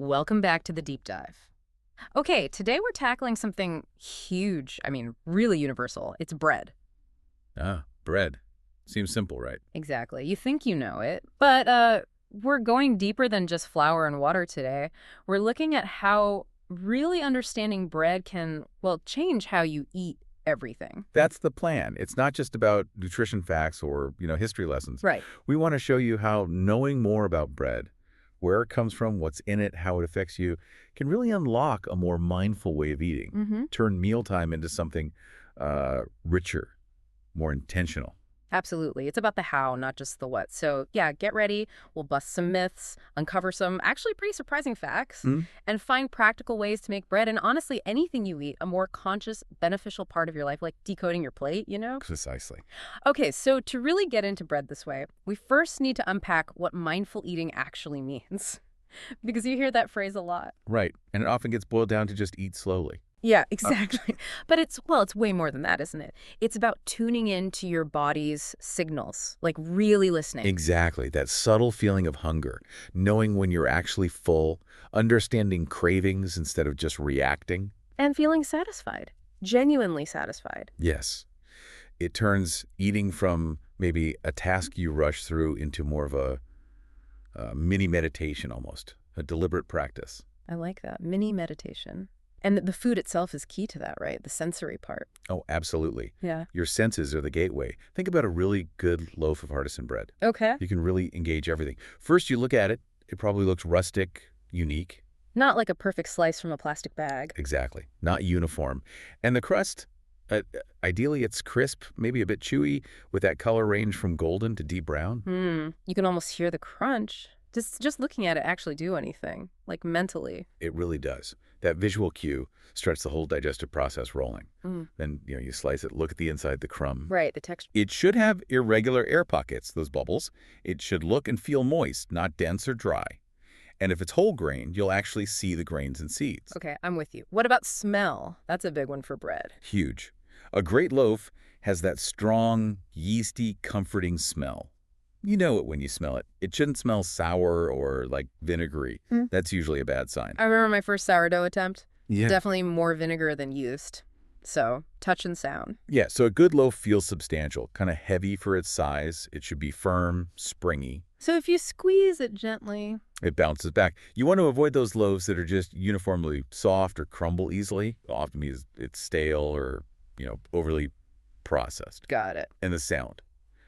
Welcome back to the deep dive. Okay, today we're tackling something huge. Really universal. It's bread. Ah, bread. Seems simple, right? Exactly. You think you know it, but we're going deeper than just flour and water today. We're looking at how really understanding bread can, well, change how you eat everything. That's the plan. It's not just about nutrition facts or, history lessons. Right. We want to show you how knowing more about bread, where it comes from, what's in it, how it affects you, can really unlock a more mindful way of eating. Mm-hmm. Turn mealtime into something richer, more intentional. Absolutely. It's about the how, not just the what. So, yeah, get ready. We'll bust some myths, uncover some actually pretty surprising facts, Mm, and find practical ways to make bread and honestly anything you eat a more conscious, beneficial part of your life, like decoding your plate. Precisely. Okay, so to really get into bread this way, we first need to unpack what mindful eating actually means. Because you hear that phrase a lot. Right. And it often gets boiled down to just eat slowly. Yeah, Uh, exactly. But it's way more than that, isn't it? It's about tuning into your body's signals, like really listening. Exactly. That subtle feeling of hunger, knowing when you're actually full, understanding cravings instead of just reacting. And feeling satisfied, genuinely satisfied. Yes. It turns eating from maybe a task you rush through into more of a mini meditation almost, a deliberate practice. I like that. Mini meditation. And the food itself is key to that, right? The sensory part. Oh, absolutely. Yeah. Your senses are the gateway. Think about a really good loaf of artisan bread. Okay. You can really engage everything. First, you look at it. It probably looks rustic, unique. Not like a perfect slice from a plastic bag. Exactly. Not uniform. And the crust, ideally it's crisp, maybe a bit chewy, with that color range from golden to deep brown. You can almost hear the crunch. Just looking at it actually do anything, like mentally. It really does. That visual cue starts the whole digestive process rolling. Mm. Then, you slice it, look at the inside, the crumb. Right, the texture. It should have irregular air pockets, those bubbles. It should look and feel moist, not dense or dry. And if it's whole grain, you'll actually see the grains and seeds. Okay, I'm with you. What about smell? That's a big one for bread. Huge. A great loaf has that strong, yeasty, comforting smell. You know it when you smell it. It shouldn't smell sour or like vinegary. Mm. That's usually a bad sign. I remember my first sourdough attempt. Yeah. Definitely more vinegar than yeast. So, touch and sound. Yeah, so a good loaf feels substantial, kind of heavy for its size. It should be firm, springy. So if you squeeze it gently. It bounces back. You want to avoid those loaves that are just uniformly soft or crumble easily. Often means it's stale or, overly processed. Got it. And the sound.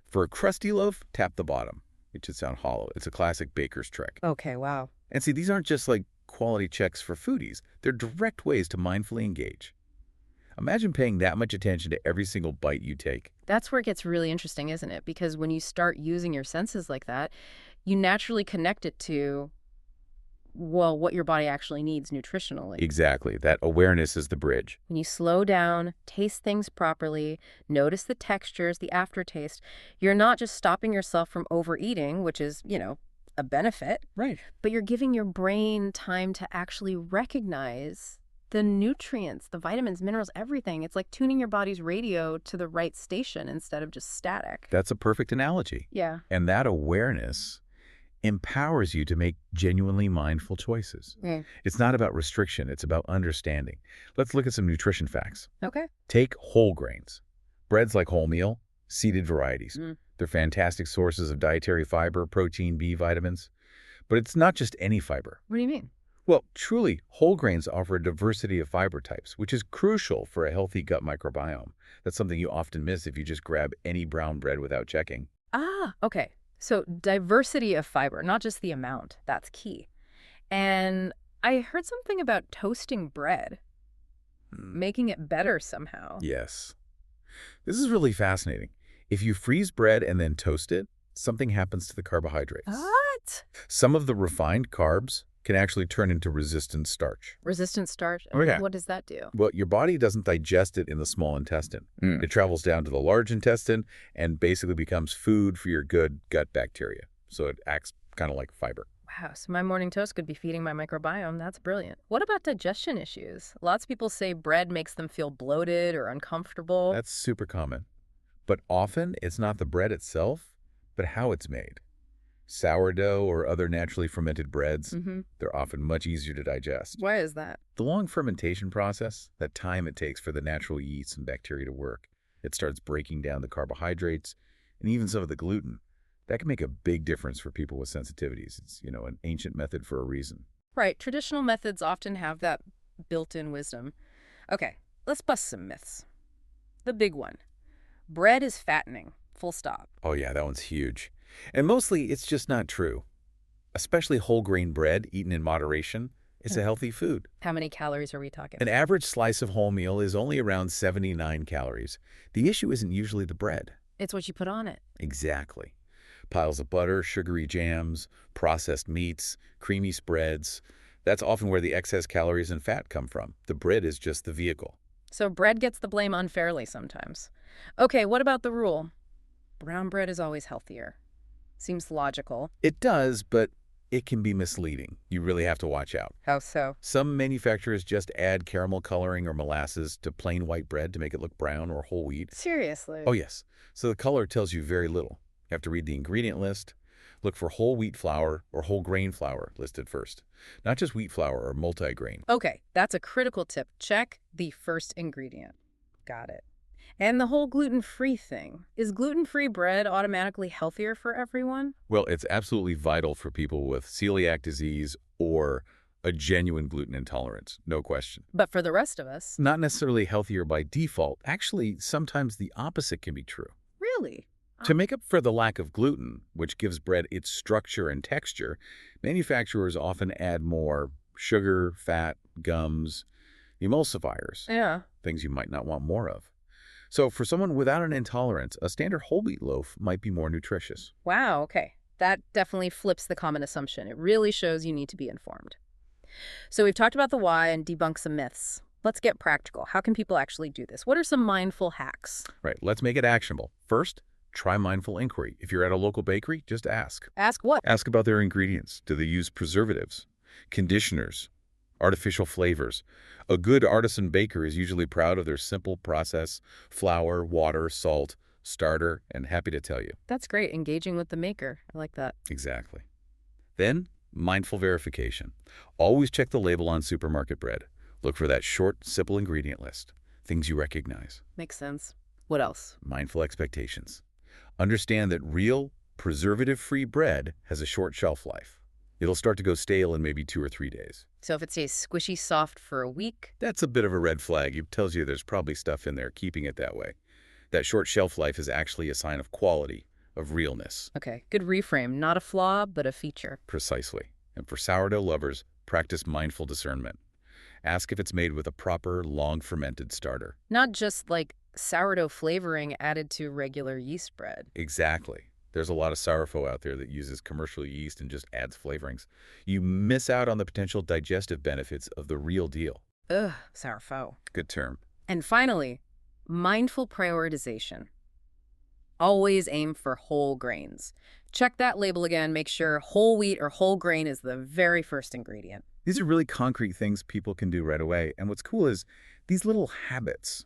For a crusty loaf, tap the bottom. It should sound hollow. It's a classic baker's trick. Okay, wow. And see, these aren't just like quality checks for foodies. They're direct ways to mindfully engage. Imagine paying that much attention to every single bite you take. That's where it gets really interesting, isn't it? Because when you start using your senses like that, you naturally connect it to, well, what your body actually needs nutritionally. Exactly. That awareness is the bridge. When you slow down, taste things properly, notice the textures, the aftertaste, you're not just stopping yourself from overeating, which is, a benefit, Right. but you're giving your brain time to actually recognize the nutrients, the vitamins, minerals, everything. It's like tuning your body's radio to the right station instead of just static. That's a perfect analogy. Yeah. And that awareness empowers you to make genuinely mindful choices. Mm. It's not about restriction, it's about understanding. Let's look at some nutrition facts. Okay. Take whole grains. Breads like wholemeal, seeded varieties. Mm. They're fantastic sources of dietary fiber, protein, B vitamins. But it's not just any fiber. What do you mean? Well, truly, whole grains offer a diversity of fiber types, which is crucial for a healthy gut microbiome. That's something you often miss if you just grab any brown bread without checking. Ah, okay. So diversity of fiber, not just the amount. That's key. And I heard something about toasting bread, making it better somehow. Yes. This is really fascinating. If you freeze bread and then toast it, something happens to the carbohydrates. What? Some of the refined carbs can actually turn into resistant starch. Resistant starch? Oh, yeah. What does that do? Well, your body doesn't digest it in the small intestine. It travels down to the large intestine and basically becomes food for your good gut bacteria. So it acts kind of like fiber. Wow, so my morning toast could be feeding my microbiome. That's brilliant. What about digestion issues? Lots of people say bread makes them feel bloated or uncomfortable. That's super common. But often it's not the bread itself, but how it's made. Sourdough or other naturally fermented breads, Mm-hmm. they're often much easier to digest. Why is that? The long fermentation process, that time it takes for the natural yeast and bacteria to work, it starts breaking down the carbohydrates and even some of the gluten. That can make a big difference for people with sensitivities. It's, an ancient method for a reason. Right. Traditional methods often have that built-in wisdom. Okay, let's bust some myths. The big one. Bread is fattening. Full stop. Oh yeah, that one's huge. And mostly it's just not true. Especially whole grain bread eaten in moderation, it's a healthy food. How many calories are we talking? An average slice of wholemeal is only around 79 calories. The issue isn't usually the bread. It's what you put on it. Exactly. Piles of butter, sugary jams, processed meats, creamy spreads. That's often where the excess calories and fat come from. The bread is just the vehicle. So bread gets the blame unfairly sometimes. Okay, what about the rule? Brown bread is always healthier. Seems logical. It does, but it can be misleading. You really have to watch out. How so? Some manufacturers just add caramel coloring or molasses to plain white bread to make it look brown or whole wheat. Seriously? Oh, yes. So the color tells you very little. You have to read the ingredient list. Look for whole wheat flour or whole grain flour listed first. Not just wheat flour or multigrain. Okay, that's a critical tip. Check the first ingredient. Got it. And the whole gluten-free thing. Is gluten-free bread automatically healthier for everyone? Well, it's absolutely vital for people with celiac disease or a genuine gluten intolerance, no question. But for the rest of us? Not necessarily healthier by default. Actually, sometimes the opposite can be true. Really? To make up for the lack of gluten, which gives bread its structure and texture, manufacturers often add more sugar, fat, gums, emulsifiers, Yeah. things you might not want more of. So for someone without an intolerance, a standard whole wheat loaf might be more nutritious. Wow, okay. That definitely flips the common assumption. It really shows you need to be informed. So we've talked about the why and debunked some myths. Let's get practical. How can people actually do this? What are some mindful hacks? Right, let's make it actionable. First, try mindful inquiry. If you're at a local bakery, just ask. Ask what? Ask about their ingredients. Do they use preservatives, conditioners, artificial flavors? A good artisan baker is usually proud of their simple process: flour, water, salt, starter, and happy to tell you. That's great. Engaging with the maker. I like that. Exactly. Then, mindful verification. Always check the label on supermarket bread. Look for that short, simple ingredient list. Things you recognize. Makes sense. What else? Mindful expectations. Understand that real, preservative-free bread has a short shelf life. It'll start to go stale in maybe 2 or 3 days. So if it stays squishy soft for a week? That's a bit of a red flag. It tells you there's probably stuff in there keeping it that way. That short shelf life is actually a sign of quality, of realness. Okay, good reframe. Not a flaw, but a feature. Precisely. And for sourdough lovers, practice mindful discernment. Ask if it's made with a proper, long-fermented starter. Not just like sourdough flavoring added to regular yeast bread. Exactly. There's a lot of sourdough out there that uses commercial yeast and just adds flavorings. You miss out on the potential digestive benefits of the real deal. Ugh, sourdough. Good term. And finally, mindful prioritization. Always aim for whole grains. Check that label again. Make sure whole wheat or whole grain is the very first ingredient. These are really concrete things people can do right away. And what's cool is these little habits,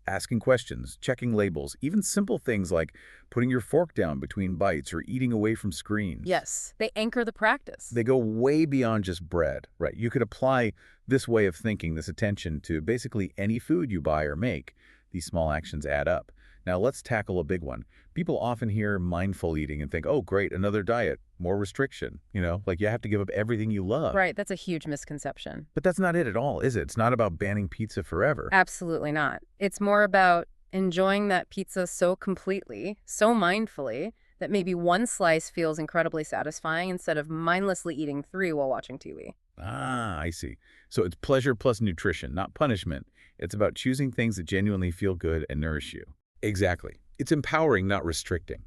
asking questions, checking labels, even simple things like putting your fork down between bites or eating away from screens. Yes, they anchor the practice. They go way beyond just bread, right? You could apply this way of thinking, this attention, to basically any food you buy or make. These small actions add up. Now let's tackle a big one. People often hear mindful eating and think, oh, great, another diet, more restriction. Like you have to give up everything you love. Right, that's a huge misconception. But that's not it at all, is it? It's not about banning pizza forever. Absolutely not. It's more about enjoying that pizza so completely, so mindfully, that maybe one slice feels incredibly satisfying instead of mindlessly eating 3 while watching TV. Ah, I see. So it's pleasure plus nutrition, not punishment. It's about choosing things that genuinely feel good and nourish you. Exactly. It's empowering, not restricting.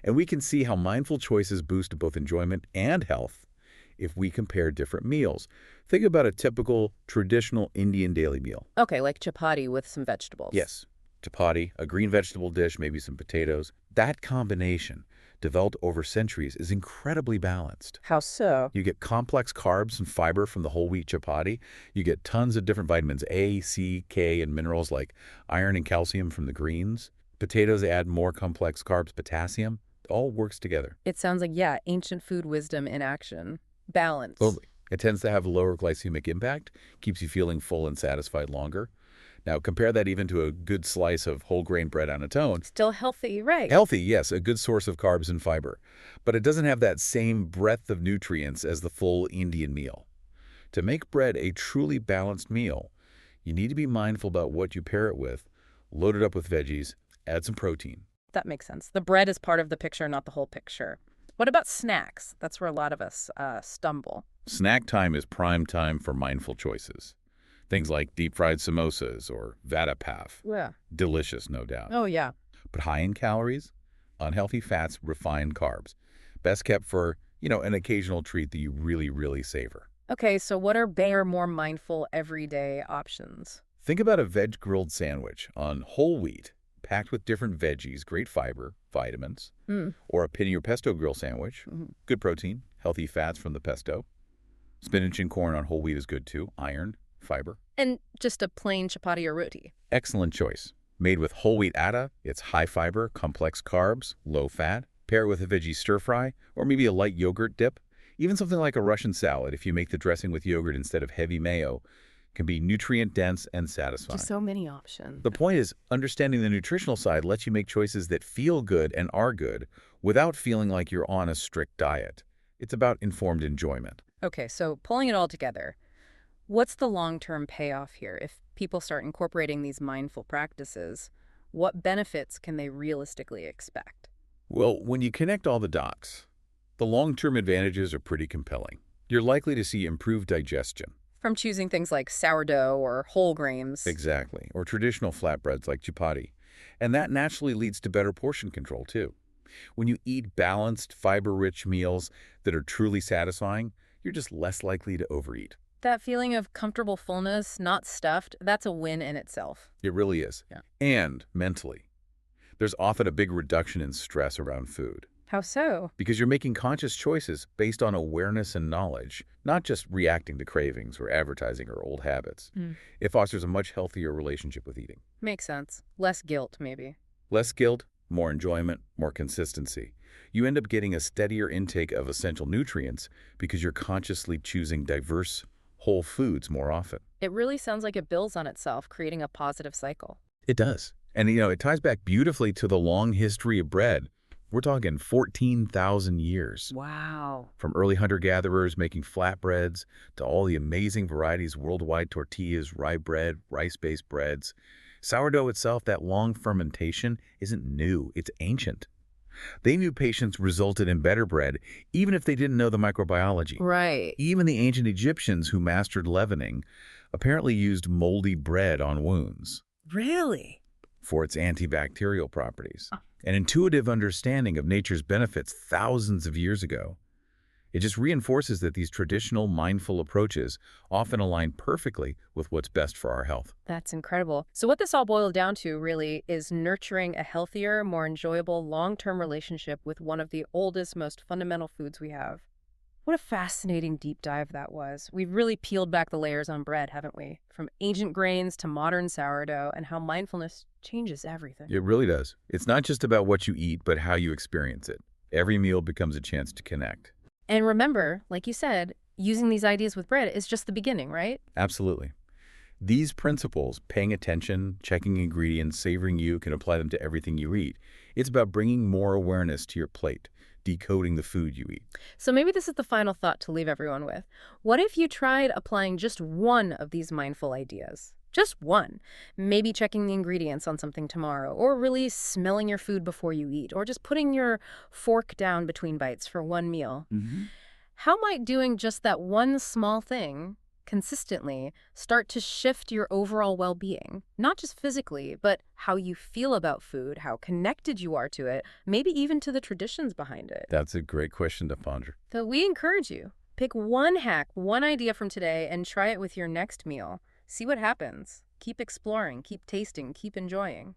And we can see how mindful choices boost both enjoyment and health if we compare different meals. Think about a typical, traditional Indian daily meal. Okay, like chapati with some vegetables. Yes, chapati, a green vegetable dish, maybe some potatoes. That combination, developed over centuries, is incredibly balanced. How so? You get complex carbs and fiber from the whole wheat chapati. You get tons of different vitamins A, C, K, and minerals like iron and calcium from the greens. Potatoes add more complex carbs, potassium. All works together. It sounds like, yeah, ancient food wisdom in action. Balance. Totally. It tends to have lower glycemic impact, keeps you feeling full and satisfied longer. Now, compare that even to a good slice of whole grain bread on its own. Still healthy, right? Healthy, yes, a good source of carbs and fiber. But it doesn't have that same breadth of nutrients as the full Indian meal. To make bread a truly balanced meal, you need to be mindful about what you pair it with, load it up with veggies, add some protein. That makes sense. The bread is part of the picture, not the whole picture. What about snacks? That's where a lot of us stumble. Snack time is prime time for mindful choices. Things like deep-fried samosas or vada pav. Yeah. Delicious, no doubt. Oh, yeah. But high in calories, unhealthy fats, refined carbs. Best kept for, an occasional treat that you really, really savor. Okay, so what are bare, more mindful, everyday options? Think about a veg grilled sandwich on whole wheat, packed with different veggies, great fiber, vitamins. Or a penne or pesto grill sandwich, good protein, healthy fats from the pesto. Spinach and corn on whole wheat is good too, iron, fiber. And just a plain chapati or roti. Excellent choice. Made with whole wheat atta, it's high fiber, complex carbs, low fat. Pair it with a veggie stir fry, or maybe a light yogurt dip. Even something like a Russian salad, if you make the dressing with yogurt instead of heavy mayo, can be nutrient-dense and satisfying. Just so many options. The point is, understanding the nutritional side lets you make choices that feel good and are good without feeling like you're on a strict diet. It's about informed enjoyment. Okay, so pulling it all together, what's the long-term payoff here? If people start incorporating these mindful practices, what benefits can they realistically expect? Well, when you connect all the dots, the long-term advantages are pretty compelling. You're likely to see improved digestion. From choosing things like sourdough or whole grains. Exactly. Or traditional flatbreads like chapati. And that naturally leads to better portion control, too. When you eat balanced, fiber-rich meals that are truly satisfying, you're just less likely to overeat. That feeling of comfortable fullness, not stuffed, that's a win in itself. It really is. Yeah. And mentally, there's often a big reduction in stress around food. How so? Because you're making conscious choices based on awareness and knowledge, not just reacting to cravings or advertising or old habits. It fosters a much healthier relationship with eating. Makes sense. Less guilt, maybe. Less guilt, more enjoyment, more consistency. You end up getting a steadier intake of essential nutrients because you're consciously choosing diverse, whole foods more often. It really sounds like it builds on itself, creating a positive cycle. It does. And, it ties back beautifully to the long history of bread. We're talking 14,000 years. Wow. From early hunter-gatherers making flatbreads to all the amazing varieties worldwide tortillas, rye bread, rice-based breads. Sourdough itself, that long fermentation, isn't new. It's ancient. They knew patience resulted in better bread, even if they didn't know the microbiology. Right. Even the ancient Egyptians who mastered leavening apparently used moldy bread on wounds. Really? For its antibacterial properties. An intuitive understanding of nature's benefits thousands of years ago. It just reinforces that these traditional mindful approaches often align perfectly with what's best for our health. That's incredible. So what this all boiled down to really is nurturing a healthier, more enjoyable, long-term relationship with one of the oldest, most fundamental foods we have. What a fascinating deep dive that was. We've really peeled back the layers on bread, haven't we? From ancient grains to modern sourdough, and how mindfulness changes everything. It really does. It's not just about what you eat, but how you experience it. Every meal becomes a chance to connect. And remember, like you said, using these ideas with bread is just the beginning, right? Absolutely. These principles, paying attention, checking ingredients, savoring you, can apply them to everything you eat. It's about bringing more awareness to your plate, decoding the food you eat. So maybe this is the final thought to leave everyone with. What if you tried applying just one of these mindful ideas? Just one. Maybe checking the ingredients on something tomorrow, or really smelling your food before you eat, or just putting your fork down between bites for one meal. How might doing just that one small thing consistently start to shift your overall well-being? Not just physically, but how you feel about food, how connected you are to it, maybe even to the traditions behind it. That's a great question to ponder. So we encourage you, pick one hack, one idea from today, and try it with your next meal. See what happens. Keep exploring, keep tasting, keep enjoying.